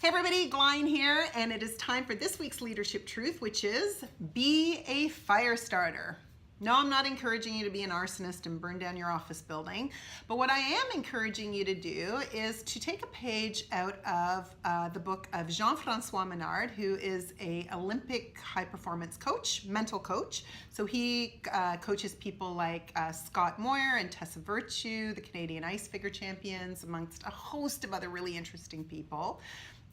Hey everybody, Glyne here, and it is time for this week's Leadership Truth, which is be a fire starter. No, I'm not encouraging you to be an arsonist and burn down your office building, but what I am encouraging you to do is to take a page out of the book of JF Menard, who is an Olympic high performance coach, mental coach. So he coaches people like Scott Moir and Tessa Virtue, the Canadian ice figure champions, amongst a host of other really interesting people.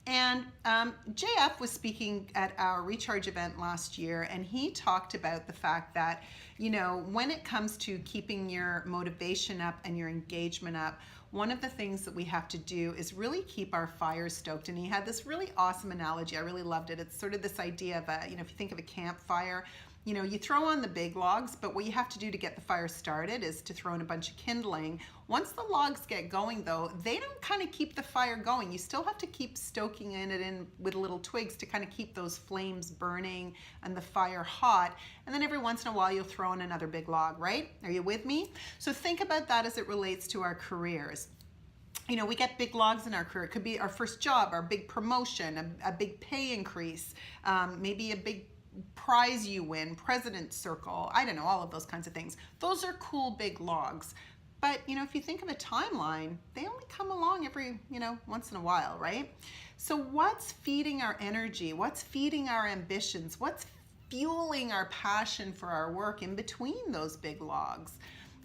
And JF was speaking at our Recharge event last year, and he talked about the fact that, you know, when it comes to keeping your motivation up and your engagement up, one of the things that we have to do is really keep our fires stoked. And he had this really awesome analogy. I really loved it. It's sort of this idea of if you think of a campfire, you know, you throw on the big logs, but what you have to do to get the fire started is to throw in a bunch of kindling. Once the logs get going though, they don't kind of keep the fire going. You still have to keep stoking it in with little twigs to kind of keep those flames burning and the fire hot. And then every once in a while you'll throw in another big log, right? Are you with me? So think about that as it relates to our careers. You know, we get big logs in our career. It could be our first job, our big promotion, a big pay increase, maybe a big prize you win, president's circle, I don't know, all of those kinds of things. Those are cool big logs. But, you know, if you think of a timeline, they only come along every, once in a while, right? So what's feeding our energy? What's feeding our ambitions? What's fueling our passion for our work in between those big logs?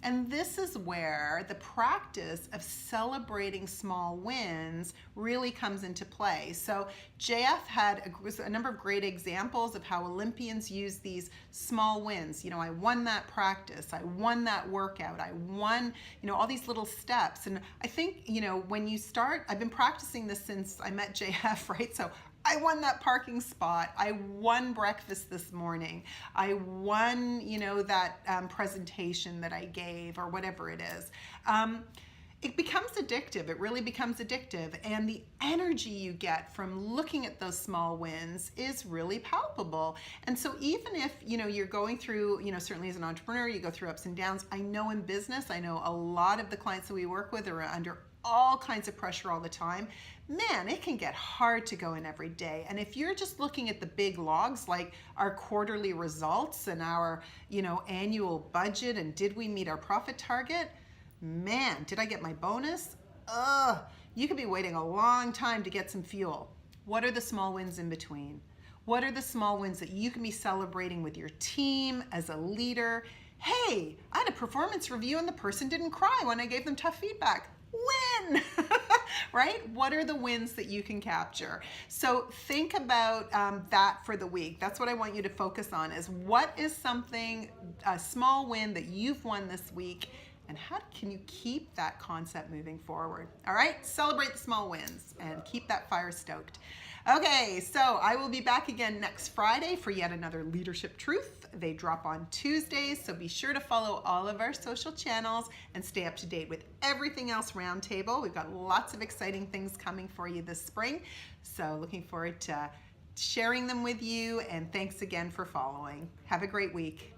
And this is where the practice of celebrating small wins really comes into play. So JF had a number of great examples of how Olympians use these small wins. You know, I won that practice, I won that workout, I won, all these little steps. And I think, when you start, I've been practicing this since I met JF, right? So I won that parking spot. I won breakfast this morning. I won, that presentation that I gave or whatever it is. It becomes addictive. It really becomes addictive. And the energy you get from looking at those small wins is really palpable. And so even if, you're going through, certainly as an entrepreneur, you go through ups and downs. I know in business, I know a lot of the clients that we work with are under all kinds of pressure all the time. Man, it can get hard to go in every day. And if you're just looking at the big logs, like our quarterly results and our, annual budget and did we meet our profit target? Man, did I get my bonus? You could be waiting a long time to get some fuel. What are the small wins in between? What are the small wins that you can be celebrating with your team as a leader? Hey, I had a performance review and the person didn't cry when I gave them tough feedback. Win! Right? What are the wins that you can capture? So think about that for the week. That's what I want you to focus on, is what is something, a small win that you've won this week, and how can you keep that concept moving forward? All right? Celebrate the small wins and keep that fire stoked. Okay, so I will be back again next Friday for yet another Leadership Truth. They drop on Tuesdays, so be sure to follow all of our social channels and stay up to date with everything else Roundtable. We've got lots of exciting things coming for you this spring, so looking forward to sharing them with you, and thanks again for following. Have a great week.